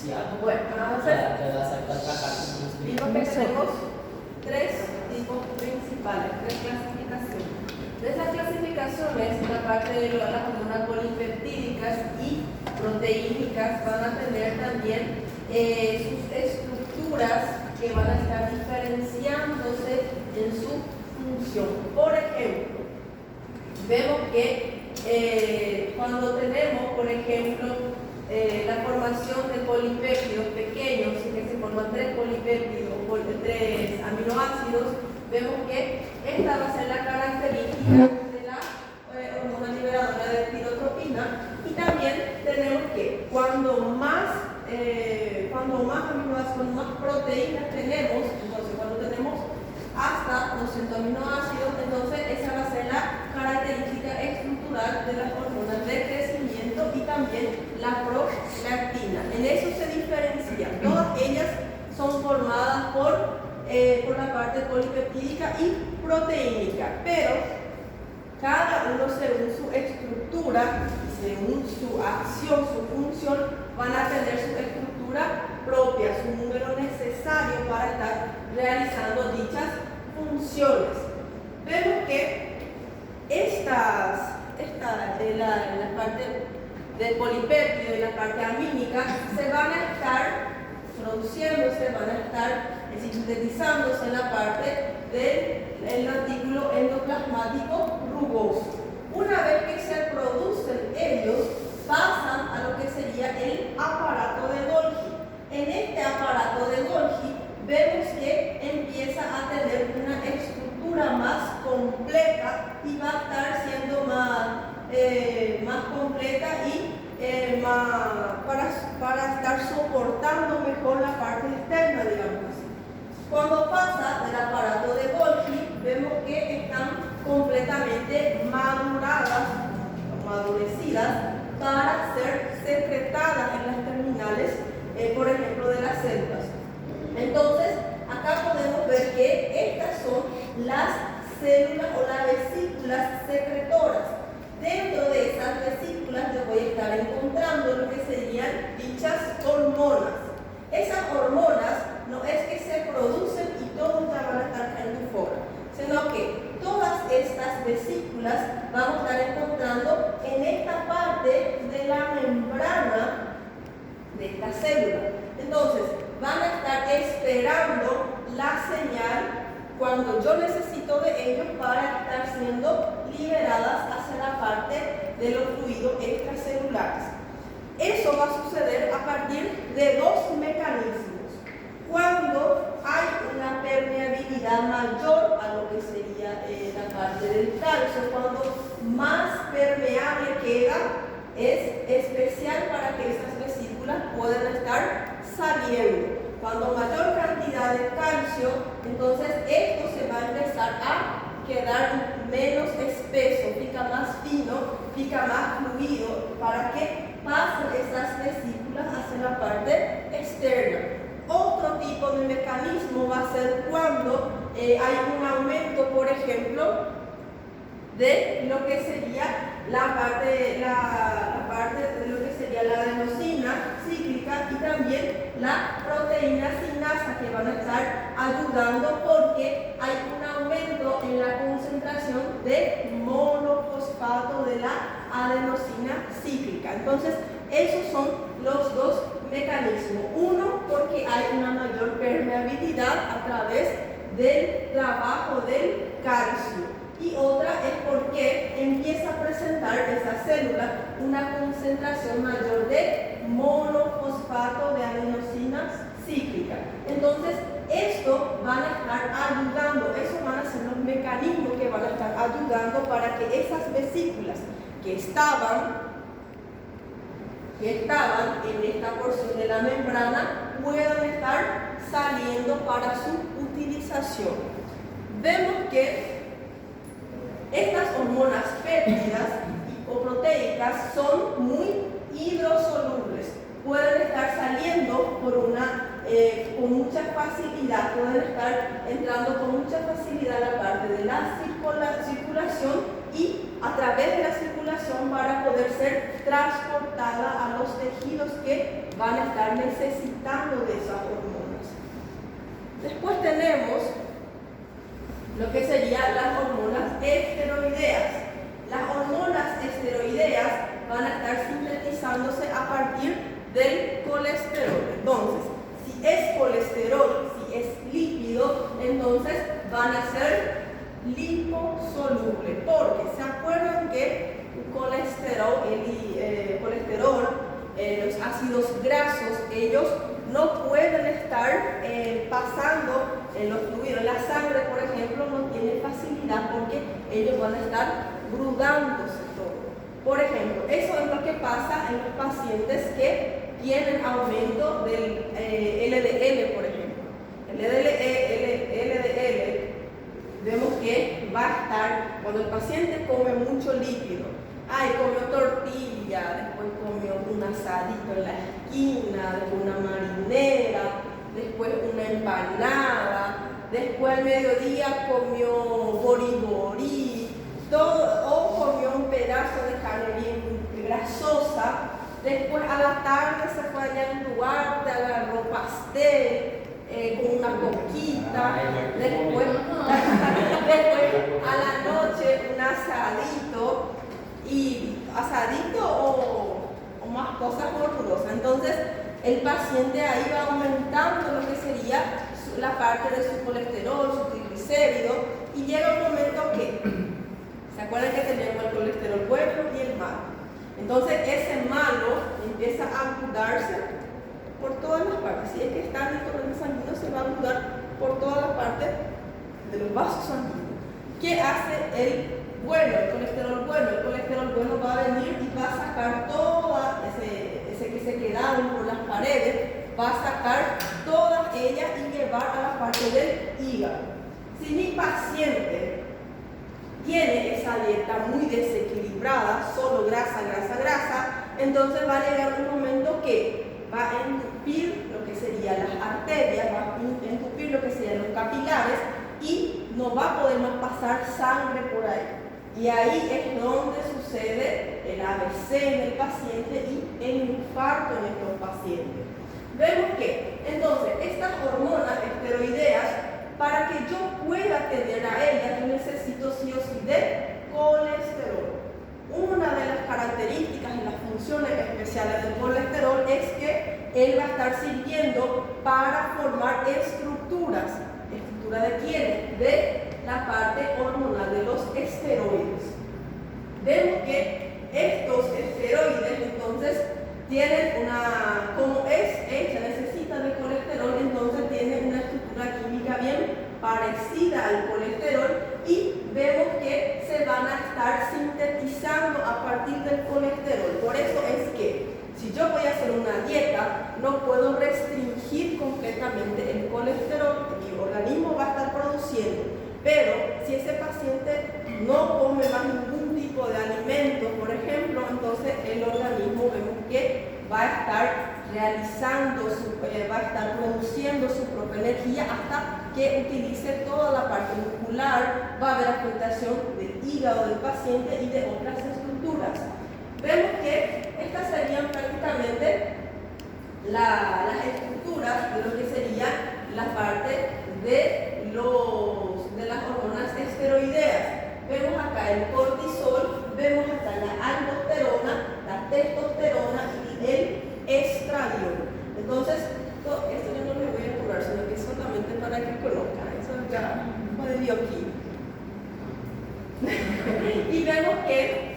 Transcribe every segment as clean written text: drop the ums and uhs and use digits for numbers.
Bueno, entonces, vimos que tenemos tres tipos principales, tres clasificaciones. De esas clasificaciones, la parte de las hormonas polipeptídicas y proteínicas van a tener también sus estructuras que van a estar diferenciándose en su función. Por ejemplo, vemos que cuando tenemos, por ejemplo, la formación de polipéptidos pequeños, que se forman tres polipéptidos o tres aminoácidos, vemos que esta va a ser la característica de la hormona liberadora de tirotropina. Y también tenemos que cuando más aminoácidos, más proteínas tenemos, entonces cuando tenemos hasta 200 aminoácidos, entonces esa va a ser la característica estructural de las hormonas de crecimiento y también la prolactina. En eso se diferencian. Todas ellas son formadas por la parte polipeptídica y proteínica, pero cada uno según su estructura, según su acción, su función, van a tener su estructura propia, su número necesario para estar realizando dichas funciones. Vemos que la parte del polipéptido y la parte amínica se van a estar produciéndose, van a estar sintetizándose en la parte del artículo endoplasmático rugoso. Una vez que se producen ellos, pasan a lo que sería el aparato de Golgi. En este aparato de Golgi vemos que empieza a tener una estructura más completa y va a estar siendo más completa y para estar soportando mejor la parte externa, digamos así. Cuando pasa del aparato de Golgi, vemos que están completamente madurecidas para ser secretadas en las terminales, por ejemplo, de las células. Entonces, acá podemos ver que estas son las células o las vesículas secretoras. Dentro de esas vesículas yo voy a estar encontrando lo que serían dichas hormonas. Esas hormonas no es que se producen y todos ya van a estar cayendo fuera, sino que todas estas vesículas vamos a estar encontrando en esta parte de la membrana de esta célula. Entonces, van a estar esperando la señal cuando yo necesito de ellos para estar siendo liberadas hacia la parte de los fluidos extracelulares. Eso va a suceder a partir de dos mecanismos. Cuando hay una permeabilidad mayor a lo que sería la parte del calcio, cuando más permeable queda, es especial para que esas vesículas puedan estar saliendo. Cuando mayor cantidad de calcio, entonces esto se va a empezar a quedar menos espeso, pica más fino, pica más fluido, para que pasen esas vesículas hacia la parte externa. Otro tipo de mecanismo va a ser cuando hay un aumento, por ejemplo, de lo que sería la parte de lo que sería la adenosina cíclica y también la proteína sinasa, que van a estar ayudando porque hay un aumento en la concentración de monofosfato de la adenosina cíclica. Entonces, esos son los dos mecanismos. Uno, porque hay una mayor permeabilidad a través del trabajo del calcio. Y otra es porque empieza a presentar esa célula una concentración mayor de monofosfato de adenosina cíclica. Entonces, esto van a estar ayudando, esos van a ser los mecanismos que van a estar ayudando para que esas vesículas que estaban en esta porción de la membrana puedan estar saliendo para su utilización. Vemos que estas hormonas péptidas o proteicas son muy hidrosolubles. Pueden estar saliendo con mucha facilidad, pueden estar entrando con mucha facilidad a la parte de la circulación y a través de la circulación para poder ser transportada a los tejidos que van a estar necesitando de esas hormonas. Después tenemos lo que serían las hormonas esteroideas. Las hormonas esteroideas van a estar sintetizándose a partir del colesterol. Entonces, si es colesterol, si es lípido, entonces van a ser liposolubles. Porque se acuerdan que los ácidos grasos, ellos no pueden estar pasando en los fluidos. La sangre, por ejemplo, no tiene facilidad porque ellos van a estar brudándose todo. Por ejemplo, eso es lo que pasa en los pacientes que tienen aumento del LDL, por ejemplo. El LDL, vemos que va a estar, cuando el paciente come mucho líquido, comió tortilla, después comió un asadito en la esquina, después una marinera, después una empanada, después al mediodía comió boriborí, o comió un pedazo de carne bien grasosa, después a la tarde se fue allá en Duarte, agarró pastel, con una coquita, después a la noche un asadito, o más cosas gordurosas. Entonces el paciente ahí va aumentando lo que sería la parte de su colesterol, su triglicérido, y llega un momento que, ¿se acuerdan que tenemos el colesterol bueno y el malo? Entonces ese malo empieza a agudarse por todas las partes. Si es que está en el torrente sanguíneo, se va a agudar por todas las partes de los vasos sanguíneos. ¿Qué hace el bueno, el colesterol bueno? El colesterol bueno va a venir y va a sacar toda ese que se quedaron por las paredes, va a sacar todas ellas y llevar a la parte del hígado. Si mi paciente tiene esa dieta muy desequilibrada, solo grasa, grasa, grasa, entonces va a llegar un momento que va a entupir lo que serían las arterias, va a entupir lo que serían los capilares y no va a poder más pasar sangre por ahí. Y ahí es donde sucede el ABC en el paciente y el infarto en estos pacientes. Vemos que, entonces, estas hormonas esteroideas, para que yo pueda tener a ellas, yo necesito sí o sí de colesterol. Una de las características y las funciones especiales del colesterol es que él va a estar sirviendo para formar estructuras. ¿Estructura de quién? De la parte hormonal de los esteroides. Vemos que estos esteroides entonces tienen como es hecha, necesita de colesterol, entonces tienen una estructura química bien parecida al colesterol y vemos que se van a estar sintetizando a partir del colesterol. Por eso es que si yo voy a hacer una dieta, no puedo restringir completamente el colesterol, mi organismo va a estar produciendo. Pero si ese paciente no come más ningún tipo de alimento, por ejemplo, entonces el organismo vemos que va a estar va a estar produciendo su propia energía hasta que utilice toda la parte muscular, va a haber afectación del hígado del paciente y de otras estructuras. Vemos que estas serían prácticamente las estructuras de lo que sería la parte de las hormonas esteroideas. Vemos acá el cortisol, vemos acá la aldosterona, la testosterona y el estradiol. Entonces, esto yo no les voy a curar, sino que es solamente para que conozcan. Eso ya va de bioquímica. Y vemos que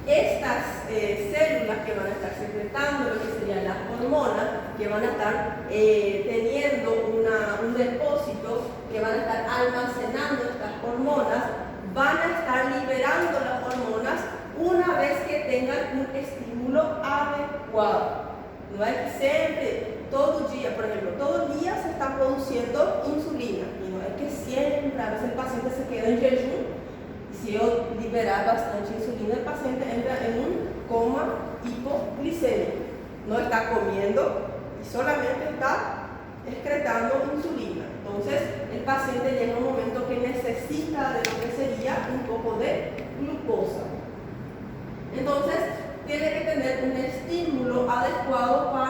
estas células que van a estar secretando lo que serían las hormonas, que van a estar teniendo un depósito, que van a estar almacenando estas hormonas, van a estar liberando las hormonas una vez que tengan un estímulo adecuado. No es que siempre, todo el día, por ejemplo, todo el día se está produciendo insulina, y no es que siempre, a veces el paciente se queda en jejum. Si yo liberar bastante insulina, el paciente entra en un coma hipoglicémico. No está comiendo y solamente está excretando insulina. Entonces, el paciente llega a un momento que necesita de lo que sería un poco de glucosa. Entonces, tiene que tener un estímulo adecuado para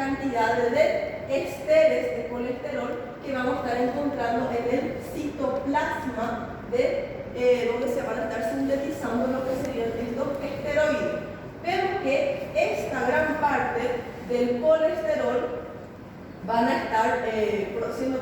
cantidades de esteres de colesterol que vamos a estar encontrando en el citoplasma donde se van a estar sintetizando lo que serían estos esteroides. Vemos que esta gran parte del colesterol van a estar siendo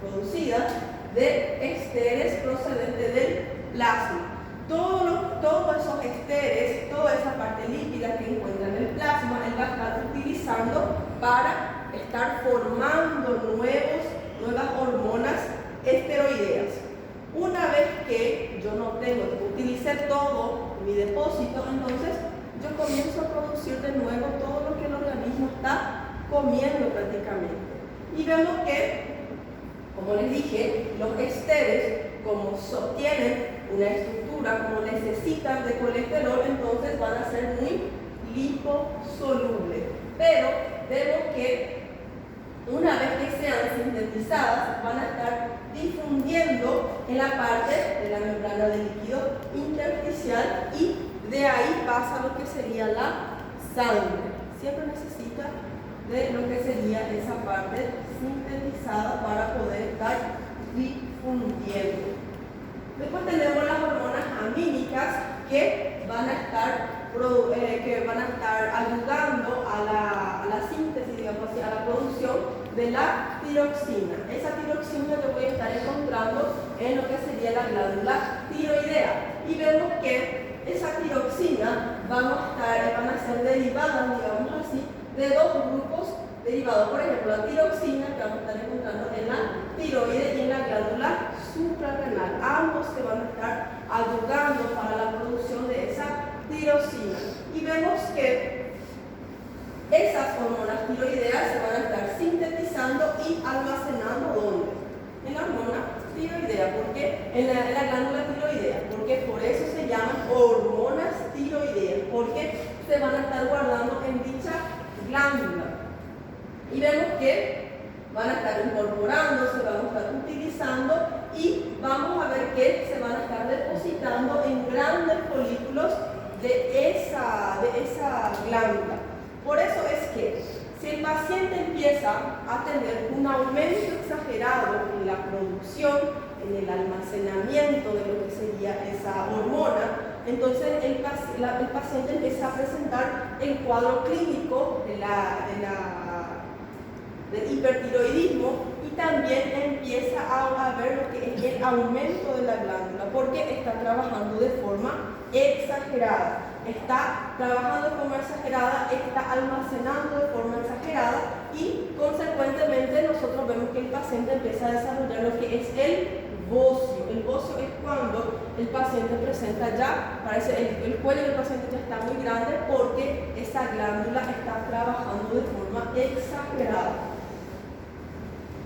producidas de esteres procedentes del plasma. Todos esos esteres, toda esa parte líquida que encuentra en el plasma, él va a estar utilizando para estar formando nuevas hormonas esteroideas. Una vez que yo no utilicé todo mi depósito, entonces yo comienzo a producir de nuevo todo lo que el organismo está comiendo prácticamente. Y vemos que, como les dije, los esteres, como tienen una estructura, como necesitan de colesterol, entonces van a ser muy liposolubles. Pero vemos que una vez que sean sintetizadas, van a estar difundiendo en la parte de la membrana del líquido intersticial y de ahí pasa lo que sería la sangre. Siempre necesita de lo que sería esa parte sintetizada para poder estar difundiendo. Después tenemos las hormonas amínicas que van a estar ayudando a la síntesis, digamos así, a la producción de la tiroxina. Esa tiroxina yo voy a estar encontrando en lo que sería la glándula tiroidea. Y vemos que esa tiroxina van a ser derivadas, digamos así, de dos grupos derivados. Por ejemplo, la tiroxina que vamos a estar encontrando en la tiroide y en la glándula suprarrenal. Ambos se van a estar ayudando para la producción de esa tiroxina. Y vemos que esas hormonas tiroideas se van a estar sintetizando y almacenando ¿dónde? En la hormona tiroidea. ¿Por qué? En la glándula tiroidea. Porque por eso se llaman hormonas tiroideas. Porque se van a estar guardando en dicha glándula. Y vemos que van a estar incorporándose, vamos a estar utilizando y vamos a ver que se van a estar depositando en grandes folículos de esa glándula. Por eso es que si el paciente empieza a tener un aumento exagerado en la producción, en el almacenamiento de lo que sería esa hormona, entonces el paciente empieza a presentar el cuadro clínico del hipertiroidismo y también empieza a ver lo que es el aumento de la glándula porque está trabajando de forma exagerada. Está trabajando de forma exagerada, está almacenando de forma exagerada y consecuentemente nosotros vemos que el paciente empieza a desarrollar lo que es el bocio. El bocio es cuando el paciente presenta ya, parece el cuello del paciente ya está muy grande porque esa glándula está trabajando de forma exagerada.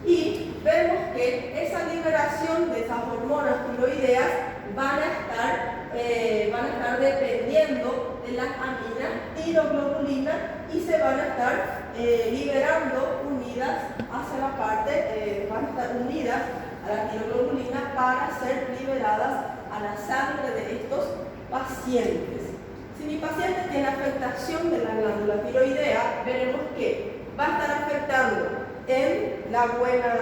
Y vemos que esa liberación de esas hormonas tiroideas van a estar dependiendo de las aminas tiroglobulina y se van a estar liberando unidas hacia la parte, van a estar unidas a la tiroglobulina para ser liberadas a la sangre de estos pacientes. Si mi paciente tiene afectación de la glándula tiroidea, veremos que va a estar afectando en la buena,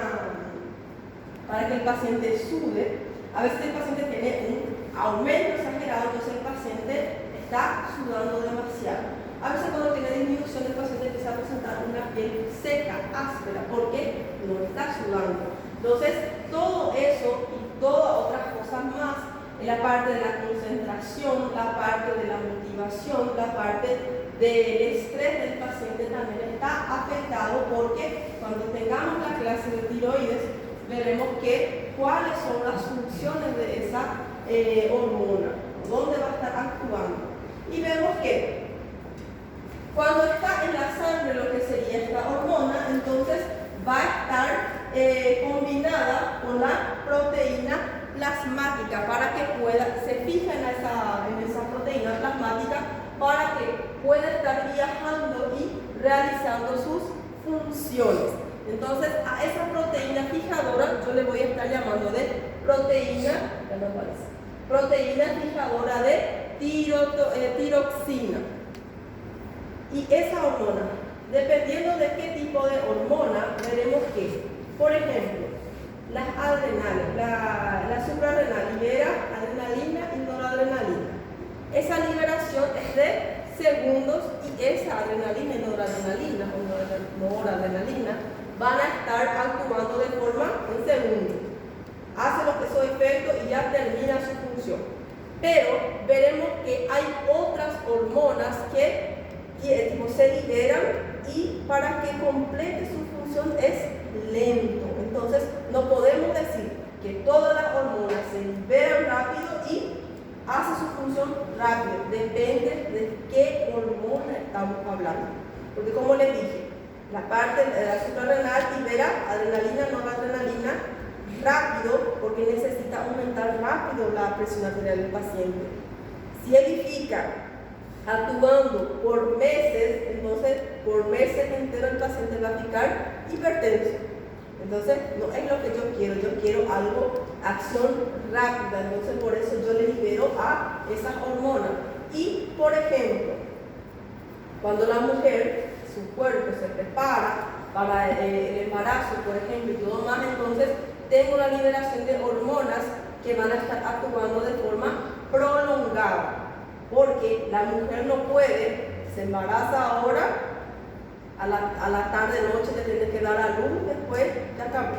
para que el paciente sude. A veces el paciente tiene un aumento exagerado, entonces el paciente está sudando demasiado. A veces cuando tiene disminución el paciente empieza a presentar una piel seca, áspera, porque no está sudando. Entonces todo eso y todas otras cosas más, en la parte de la concentración, la parte de la motivación, la parte del estrés del paciente también está afectado porque cuando tengamos la clase de tiroides veremos cuáles son las funciones de esa hormona, dónde va a estar actuando. Y vemos que cuando está en la sangre lo que sería esta hormona, entonces va a estar combinada con la proteína plasmática para que se fije en esa proteína plasmática para que pueda estar viajando y realizando sus funciones. Entonces a esa proteína fijadora yo le voy a estar llamando de proteína fijadora de tiroxina. Y esa hormona, dependiendo de qué tipo de hormona, veremos que, por ejemplo, las adrenales, la suprarrenal libera adrenalina y noradrenalina. Esa liberación es de segundos y esa adrenalina y noradrenalina van a estar actuando de forma en segundos. Hace lo que es su efecto y ya termina su función. Pero veremos que hay otras hormonas que se liberan y para que complete su función es lento. Entonces no podemos decir que todas las hormonas se liberan rápido y hace su función rápido. Depende de qué hormona estamos hablando. Porque como les dije, la parte de la suprarrenal libera adrenalina, noradrenalina rápido porque necesita aumentar rápido la presión arterial del paciente. Si edifica actuando por meses, entonces por meses enteros el paciente va a ficar hipertenso. Entonces no es lo que yo quiero algo, acción rápida, entonces por eso yo le libero a esas hormonas. Y por ejemplo, cuando la mujer, su cuerpo se prepara para el embarazo, por ejemplo, y todo más, entonces tengo la liberación de hormonas que van a estar actuando de forma prolongada. Porque la mujer no puede, se embaraza ahora, a la tarde, noche le tiene que dar a luz, después ya acabó.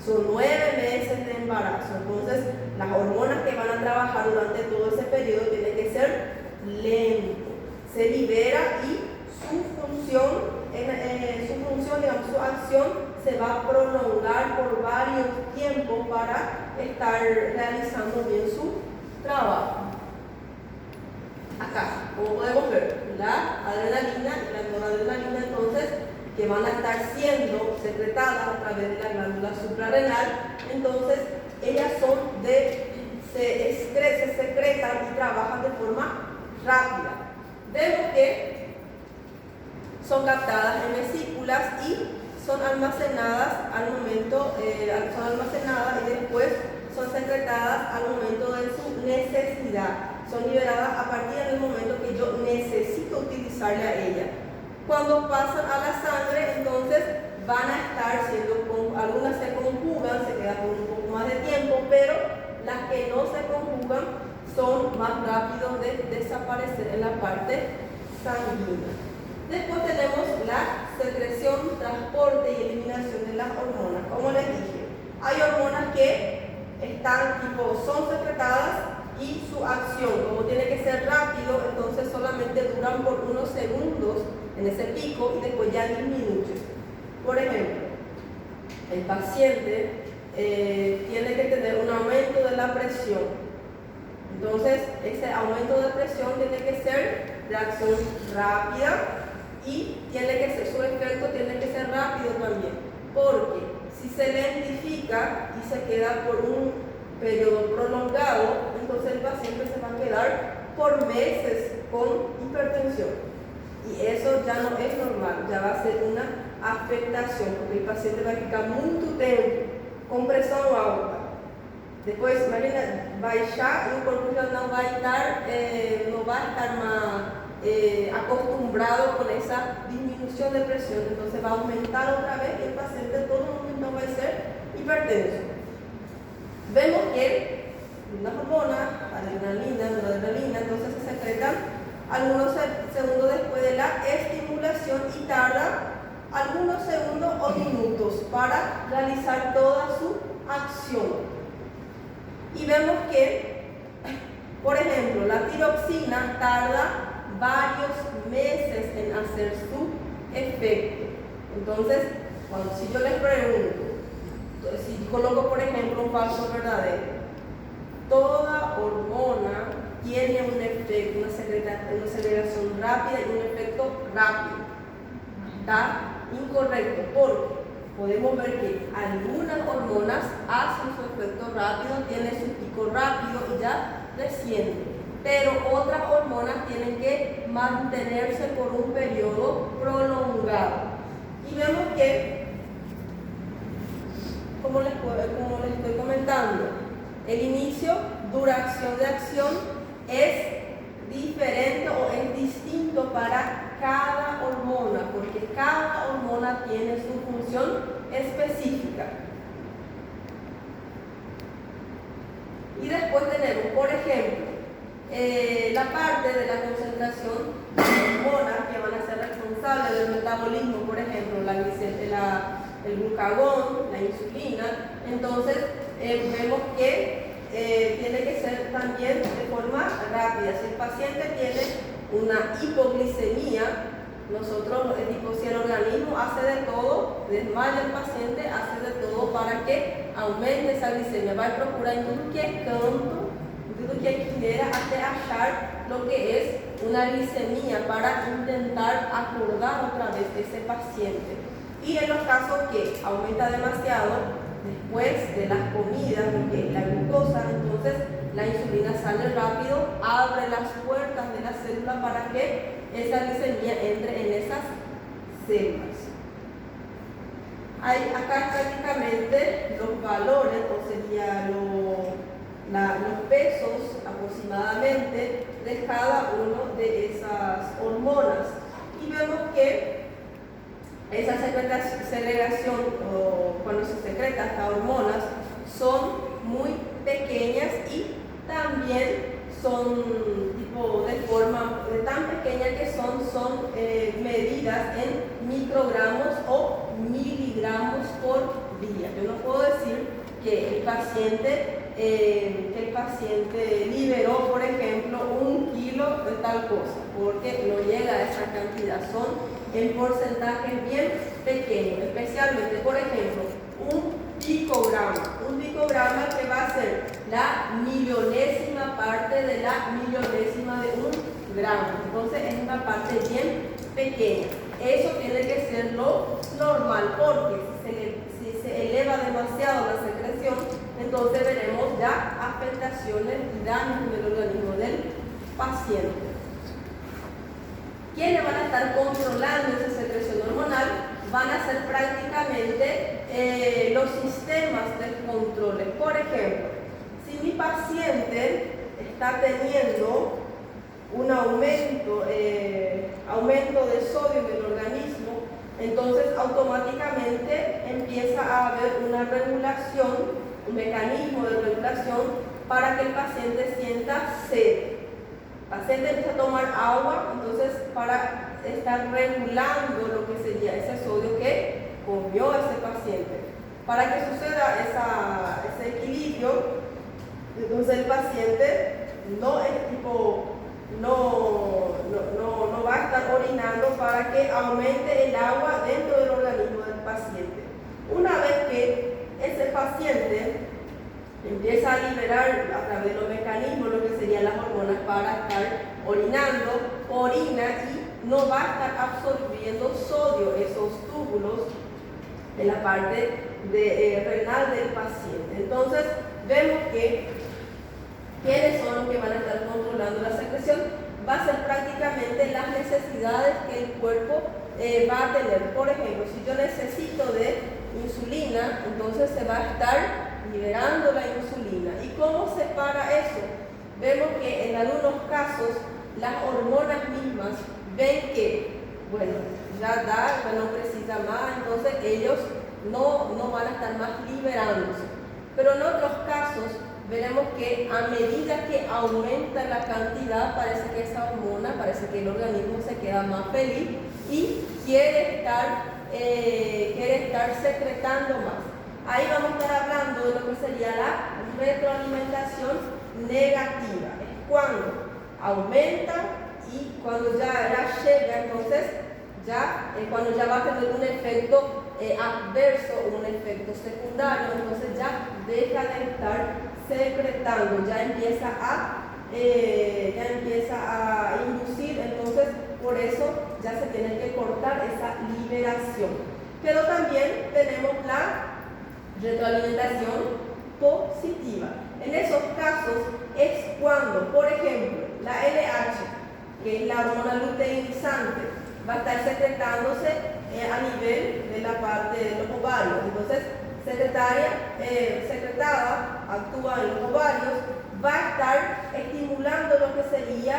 Son 9 meses de embarazo. Entonces, las hormonas que van a trabajar durante todo ese periodo tienen que ser lento. Se libera y su función, digamos, su acción se va a prolongar por varios tiempos para estar realizando bien su trabajo. Acá, como podemos ver, la adrenalina y la noradrenalina, entonces, que van a estar siendo secretadas a través de la glándula suprarrenal, entonces, ellas se secretan y trabajan de forma rápida. Vemos que son captadas en vesículas y son almacenadas al momento, y después son secretadas al momento de su necesidad. Son liberadas a partir del momento que yo necesito utilizarle a ella. Cuando pasan a la sangre, entonces van a estar algunas se conjugan, se quedan por un poco más de tiempo, pero las que no se conjugan son más rápidos de desaparecer en la parte sanguínea. Después tenemos la secreción, transporte y eliminación de las hormonas. Como les dije, hay hormonas que son secretadas y su acción, como tiene que ser rápido, entonces solamente duran por unos segundos en ese pico y después ya disminuye. Por ejemplo, el paciente tiene que tener un aumento de la presión. Entonces, ese aumento de presión tiene que ser de acción rápida y su efecto tiene que ser rápido también. Porque si se lentifica y se queda por un periodo prolongado, entonces el paciente se va a quedar por meses con hipertensión. Y eso ya no es normal, ya va a ser una afectación, porque el paciente va a ficar mucho tiempo con presión alta. Depois, imagina, baixar e o corpo já não vai estar más acostumbrado con esa disminución de presión, entonces va a aumentar otra vez y el paciente todo momento va a ser hipertenso. Vemos que las hormonas, adrenalina, noradrenalina, entonces se secretan algunos segundos después de la estimulación y tarda algunos segundos o minutos para realizar toda su acción. Y vemos que, por ejemplo, la tiroxina tarda varios meses en hacer su efecto. Entonces, si yo les pregunto, si coloco por ejemplo un falso verdadero, toda hormona tiene un efecto, una segregación rápida y un efecto rápido. Está incorrecto porque podemos ver que algunas hormonas hacen su efecto rápido, tienen su pico rápido y ya desciende. Pero otras hormonas tienen que mantenerse por un periodo prolongado. Y vemos que, como les estoy comentando, el inicio, duración de acción es diferente o es distinto para cada hormona, porque cada hormona tiene su función específica. Y después tenemos, por ejemplo, la parte de la concentración de hormonas que van a ser responsables del metabolismo, por ejemplo, el glucagón, la insulina. Entonces, vemos que tiene que ser también de forma rápida. Si el paciente tiene una hipoglicemia, nosotros, si el organismo hace de todo, desmaya el paciente, hace de todo para que aumente esa glicemia. Vai procurar em tudo que é canto, em tudo que é quiera, até achar lo que es una glicemia para intentar acordar otra vez ese paciente. Y en los casos que aumenta demasiado, después de las comidas, porque la glucosa, entonces la insulina sale rápido, abre las puertas de la célula para que esa glicemia entre en esas células. Acá prácticamente los valores, o sería los pesos aproximadamente de cada una de esas hormonas. Y vemos que esa segregación, o cuando se secretan estas hormonas, son muy pequeñas y también son tipo de forma tan pequeña que son medidas en microgramos o miligramos por día. Yo no puedo decir que el paciente liberó, por ejemplo, 1 kilo de tal cosa, porque no llega a esa cantidad, son en porcentajes bien pequeños, especialmente, por ejemplo, un picograma que va a ser la millonésima parte de la millonésima de 1 gramo. Entonces es una parte bien pequeña. Eso tiene que ser lo normal, porque si se eleva demasiado la secreción, entonces veremos ya afectaciones y daños en el organismo del paciente. ¿Quiénes van a estar controlando esa secreción hormonal? Van a ser prácticamente los sistemas de controles. Por ejemplo, si mi paciente está teniendo un aumento de sodio en el organismo, entonces automáticamente empieza a haber una regulación, un mecanismo de regulación para que el paciente sienta sed. El paciente empieza a tomar agua, entonces para estar regulando lo que sería ese sodio que comió ese paciente. Para que suceda ese equilibrio, entonces el paciente no va a estar orinando para que aumente el agua dentro del organismo del paciente. Una vez que ese paciente empieza a liberar a través de los mecanismos lo que serían las hormonas para estar orinando, orina y no va a estar absorbiendo sodio, esos túbulos de la parte renal del paciente. Entonces vemos que ¿quiénes son los que van a estar controlando la secreción? Va a ser prácticamente las necesidades que el cuerpo va a tener. Por ejemplo, si yo necesito de insulina, entonces se va a estar liberando la insulina. ¿Y cómo se para eso? Vemos que en algunos casos las hormonas mismas ven que, bueno, ya no precisa más, entonces ellos no van a estar más liberándose. Pero en otros casos veremos que a medida que aumenta la cantidad, parece que esa hormona, parece que el organismo se queda más feliz y quiere estar secretando más. Ahí vamos a estar hablando de lo que sería la retroalimentación negativa. Es cuando aumenta y cuando ya llega, entonces cuando ya va a tener un efecto adverso o un efecto secundario, entonces ya deja de estar secretando, ya empieza a inducir, entonces por eso ya se tiene que cortar esa liberación. Pero también tenemos la retroalimentación positiva. En esos casos es cuando, por ejemplo, la LH, que es la hormona luteinizante, va a estar secretándose a nivel de la parte de los ovarios. Entonces, secretada, actúa en los ovarios, va a estar estimulando lo que sería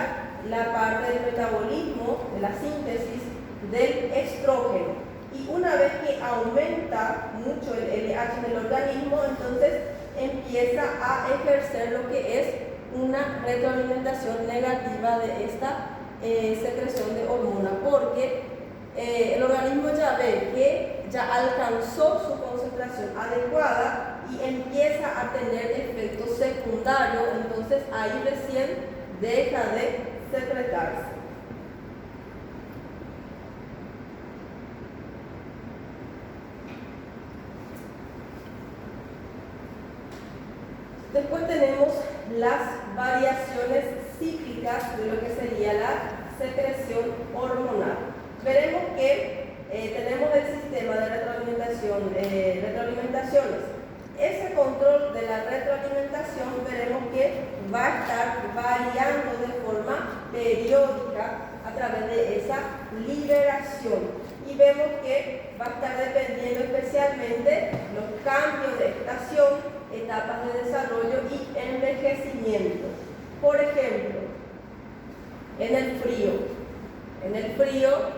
la parte del metabolismo, de la síntesis del estrógeno. Y una vez que aumenta mucho el LH en el organismo, entonces empieza a ejercer lo que es una retroalimentación negativa de esta secreción de hormona, porque el organismo ya ve que ya alcanzó su concentración adecuada y empieza a tener efectos secundarios, entonces ahí recién deja de secretarse. Después tenemos las variaciones cíclicas de lo que sería la secreción hormonal. Veremos que tenemos el sistema de retroalimentaciones. Ese control de la retroalimentación veremos que va a estar variando de forma periódica a través de esa liberación. Y vemos que va a estar dependiendo especialmente los cambios de estación, etapas de desarrollo y envejecimiento. Por ejemplo, en el frío,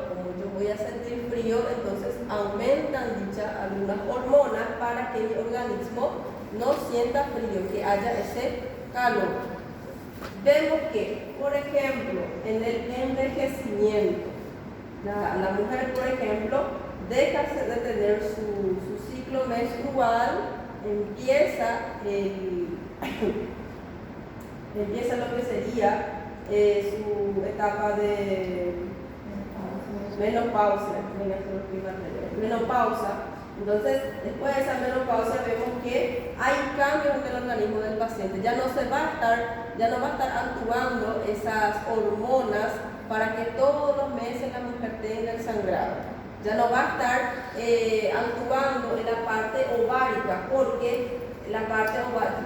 como yo voy a sentir frío, entonces aumentan dichas algunas hormonas para que mi organismo no sienta frío, que haya ese calor. Vemos que, por ejemplo, en el envejecimiento, la mujer, por ejemplo, deja de tener su ciclo menstrual, empieza lo que sería su etapa de menopausa. Entonces, después de esa menopausa vemos que hay cambios en el organismo del paciente. Ya no va a estar actuando esas hormonas para que todos los meses la mujer tenga el sangrado. Ya no va a estar actuando en la parte ovárica, porque la parte ovárica,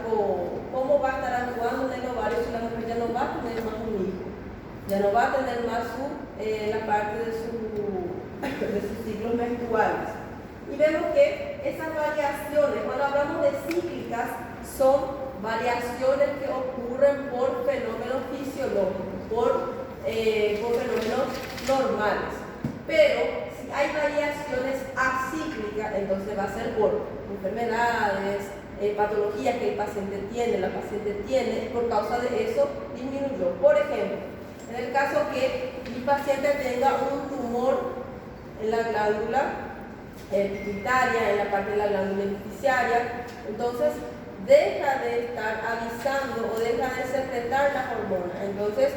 ¿cómo va a estar actuando en el ovario si la mujer ya no va a tener más un hijo? Ya no va a tener más la parte de sus ciclos menstruales. Y vemos que esas variaciones, cuando hablamos de cíclicas, son variaciones que ocurren por fenómenos fisiológicos, por fenómenos normales. Pero si hay variaciones acíclicas, entonces va a ser por enfermedades, patologías que el paciente tiene, la paciente tiene, y por causa de eso disminuyó. Por ejemplo, en el caso que mi paciente tenga un tumor en la glándula pituitaria, en la parte de la glándula beneficiaria, entonces deja de estar avisando o deja de secretar las hormonas. Entonces,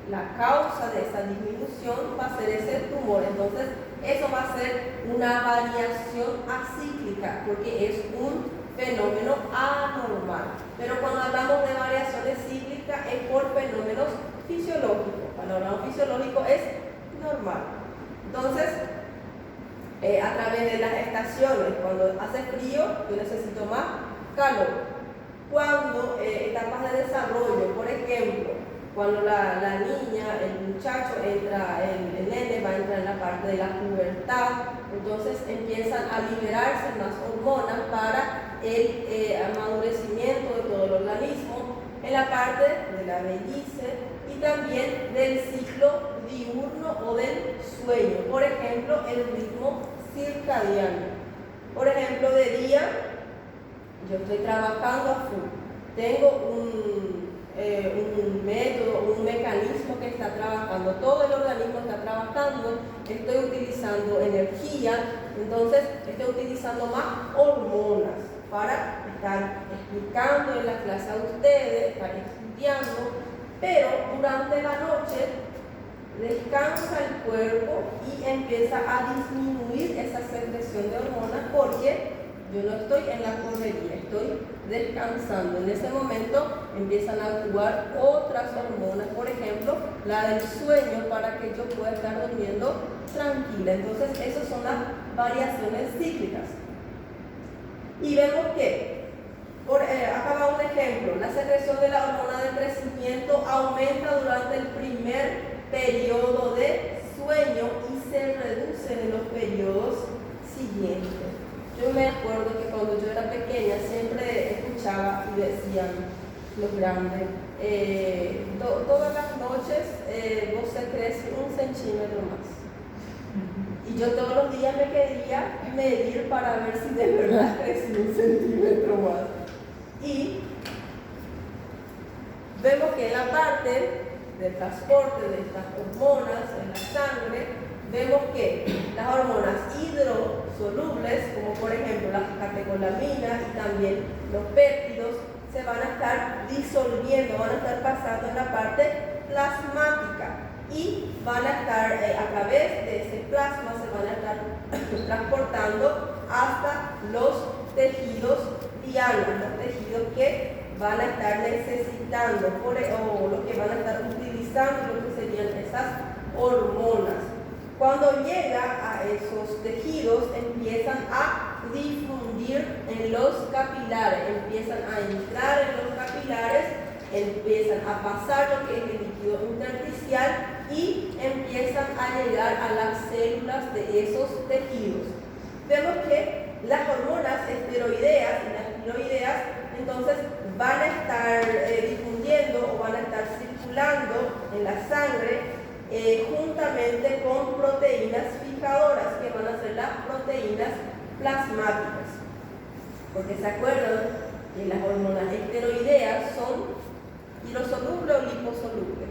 la causa de esa disminución va a ser ese tumor. Entonces, eso va a ser una variación acíclica, porque es un fenómeno anormal. Pero cuando hablamos de variaciones cíclicas es por fenómenos fisiológicos. Cuando hablamos fisiológico es normal. Entonces, a través de las estaciones, cuando hace frío, yo necesito más calor. Cuando etapas de desarrollo, por ejemplo, cuando la niña, el muchacho entra, el nene va a entrar en la parte de la pubertad, entonces empiezan a liberarse más hormonas para el amadurecimiento de todo el organismo, en la parte de la velhice y también del ciclo diurno o del sueño. Por ejemplo, el ritmo circadiano. Por ejemplo, de día yo estoy trabajando a full, tengo un método, un mecanismo que está trabajando, todo el organismo está trabajando, estoy utilizando energía, entonces estoy utilizando más hormonas para estar explicando en la clase a ustedes, estar estudiando, pero durante la noche descansa el cuerpo y empieza a disminuir esa secreción de hormonas porque yo no estoy en la correría, estoy descansando. En ese momento empiezan a actuar otras hormonas, por ejemplo, la del sueño, para que yo pueda estar durmiendo tranquila. Entonces, esas son las variaciones cíclicas. Y vemos que, acá va un ejemplo, la secreción de la hormona del crecimiento aumenta durante el primer periodo de sueño y se reduce en los periodos siguientes. Yo me acuerdo que cuando yo era pequeña siempre escuchaba y decían los grandes, todas las noches vos se crece 1 centímetro más. Y yo todos los días me quería medir para ver si de verdad crecí 1 centímetro más. Y vemos que en la parte del transporte de estas hormonas en la sangre, vemos que las hormonas hidrosolubles, como por ejemplo las catecolaminas y también los péptidos, se van a estar disolviendo, van a estar pasando en la parte plasmática y van a estar a través de ese plasma, se van a estar transportando hasta los tejidos dianos, los tejidos que van a estar necesitando o los que van a estar utilizando lo que serían esas hormonas. Cuando llega a esos tejidos empiezan a difundir en los capilares, empiezan a entrar en los capilares, empiezan a pasar lo que es el líquido intersticial y empiezan a llegar a las células de esos tejidos. Vemos que las hormonas esteroideas y las tiroideas entonces van a estar difundiendo o van a estar circulando en la sangre juntamente con proteínas fijadoras que van a ser las proteínas plasmáticas. Porque se acuerdan que las hormonas esteroideas son hidrosolubles o liposolubles.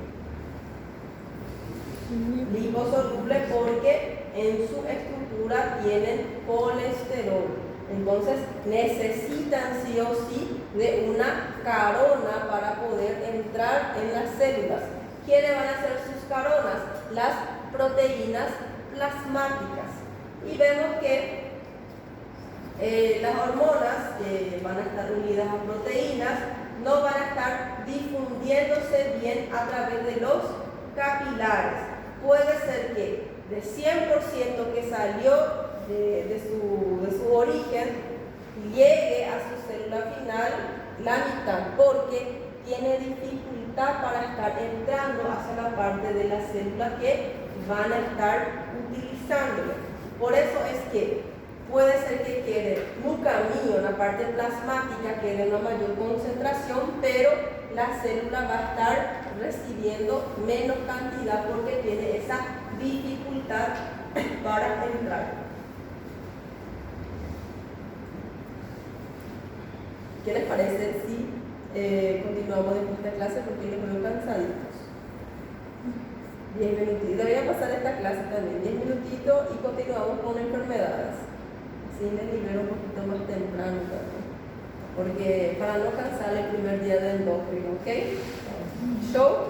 Liposolubles porque en su estructura tienen colesterol. Entonces necesitan sí o sí de una carona para poder entrar en las células. ¿Quiénes van a ser sus caronas? Las proteínas plasmáticas. Y vemos que las hormonas que van a estar unidas a proteínas no van a estar difundiéndose bien a través de los capilares. Puede ser que de 100% que salió de su origen llegue a su célula final la mitad, porque tiene dificultad para estar entrando hacia la parte de la célula que van a estar utilizándolo. Por eso es que puede ser que quede glucamio en la parte plasmática, quede en una mayor concentración, pero la célula va a estar recibiendo menos cantidad porque tiene esa dificultad para entrar. ¿Qué les parece si continuamos en esta clase? Porque les veo cansaditos. 10 minutitos. Debería pasar esta clase también. 10 minutitos y continuamos con enfermedades. Así me libero un poquito más temprano también. Porque para no cansar el primer día del endocrino, ¿ok? Show.